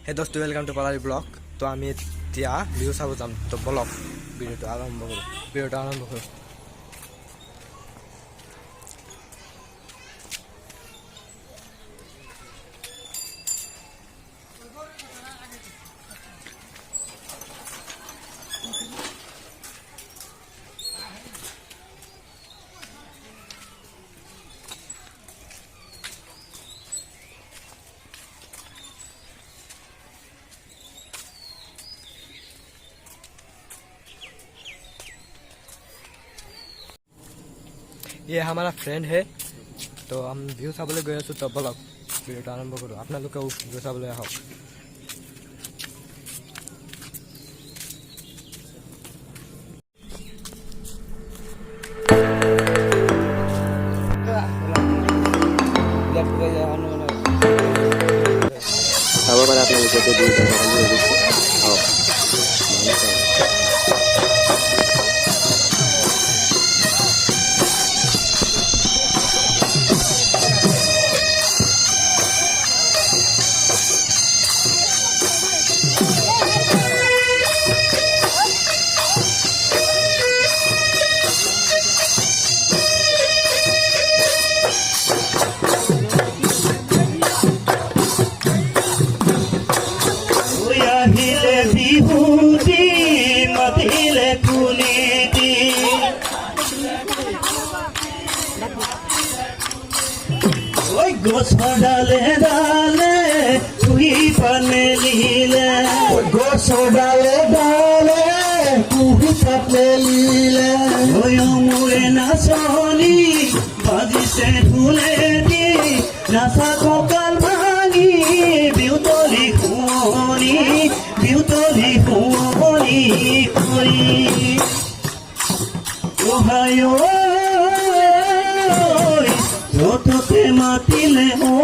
হে দোস্ত welcome to পালারি blog. তো আমি এতিয়া ভিউ চাব যাম, তো ব্লগ ভিডিওটা আৰম্ভ কৰোঁ। ये हमारा फ्रेंड है, तो हम व्यू चाबले गई आছো। तो ब्लॉग ভিডিওটা আৰম্ভ কৰোঁ। আপোনালোকেও ভিউ চাবলৈ আহক। চাব পাৰে আপোনালোকে ডালে ডালে তুই পানে লীলে ডালে ডালে তুই পানে লীলে মোরে নাচনি বাজিছে ঢোলে দি নাচা কঁকাল ভাঙি বিউতলি শুৱনি কৰি যততে মাতিলে ও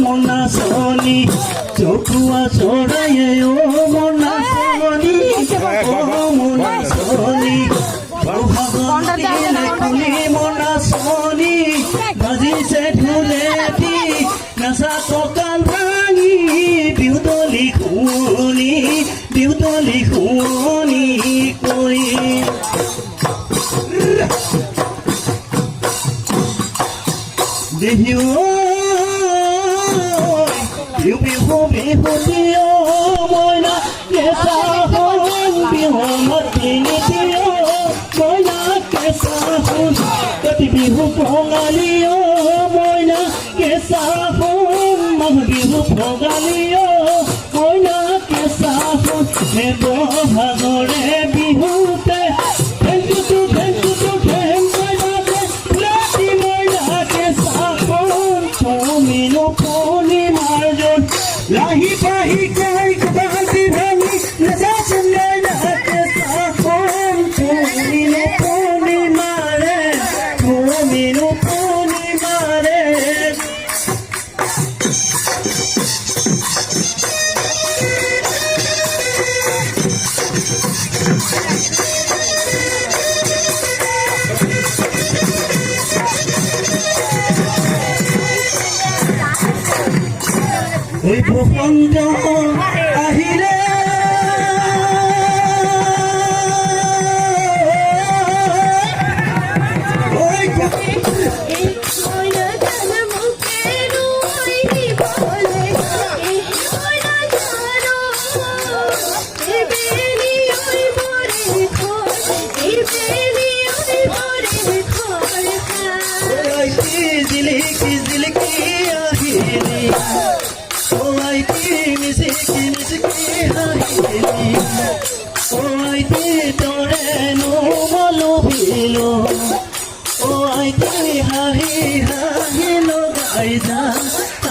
মনাচনি চকুয়া চড়াইয়ে ও মনাচনি কুলি মনাচনি বাজিছে ঢোলেটি নাচা কঁকাল ভাঙি বিউতলি শুৱনি কৰি বিহু মইনা কেঁচা সোণ বিহু মাতিনি মইনা কেঁচা সোণ কাতি বিহু ভঙালী মইনা কেঁচা সোণ মাঘ বিহু ভঙালী মইনা কেঁচা সোণ ভাগৰে বিহুতে লাহি পাহি কাই কবান্তি ভাঙি নজা চলে নাকে সাফন তুমিনো কোনি মারে ওই ভূখণ্ড আহিলে জিলিকি আহিলি তৰে নো মলো হাঁহি লগাই যাম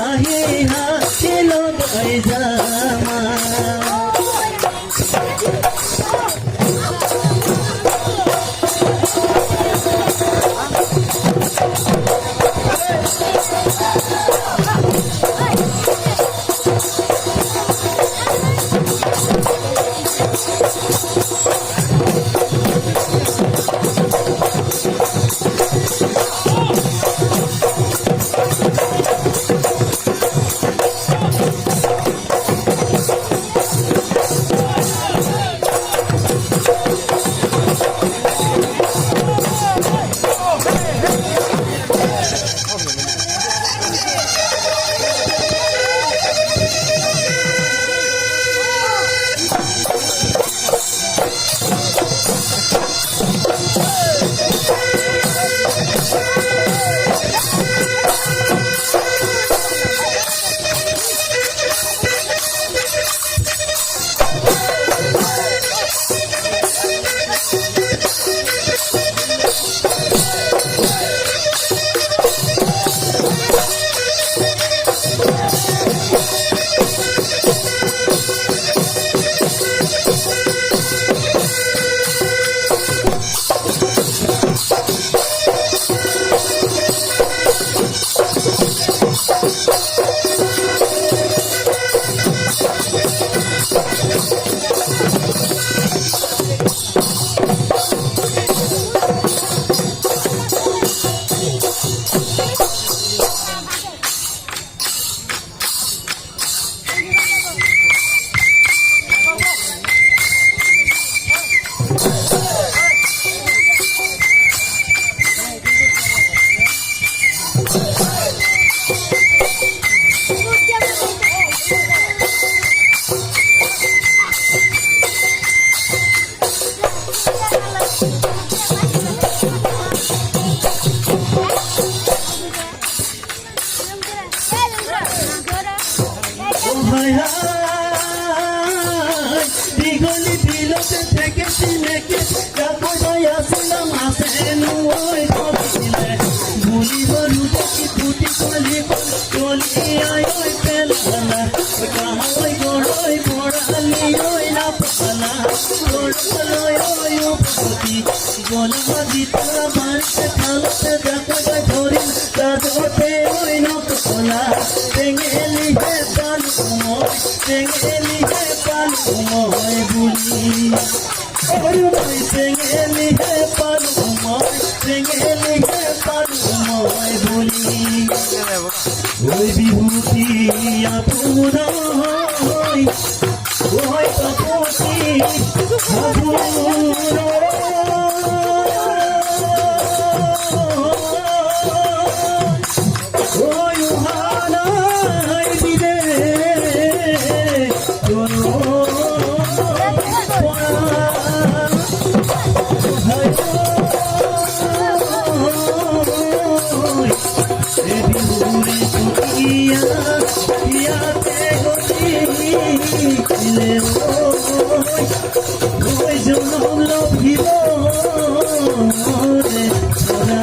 হায় হায় দীঘলি বিলতে থেকে চিনেকে যাবই আসলাম আসেন ওই কবিলে ভুলি বলু দেখি ফুটি কলি কলি আয় ওই পেলানা কাহাই গড়ই পড়ালি ওই না পালা গড়লই ওই উপতি গলমা দিতলা মারতে খালতে দেখো ধরি তাজতে ওই নকলা তেঙ্গেলি হে পালুময় তেঙ্গেলি হে পালুময় ভুলি ওই তেঙ্গেলি হে পালুময় তেঙ্গেলি হে পালুময় ভুলি ওই বিভূতি আপুরাই ওই তপতি ওই হানাই দিলে ওই জনম লভিব রে সদা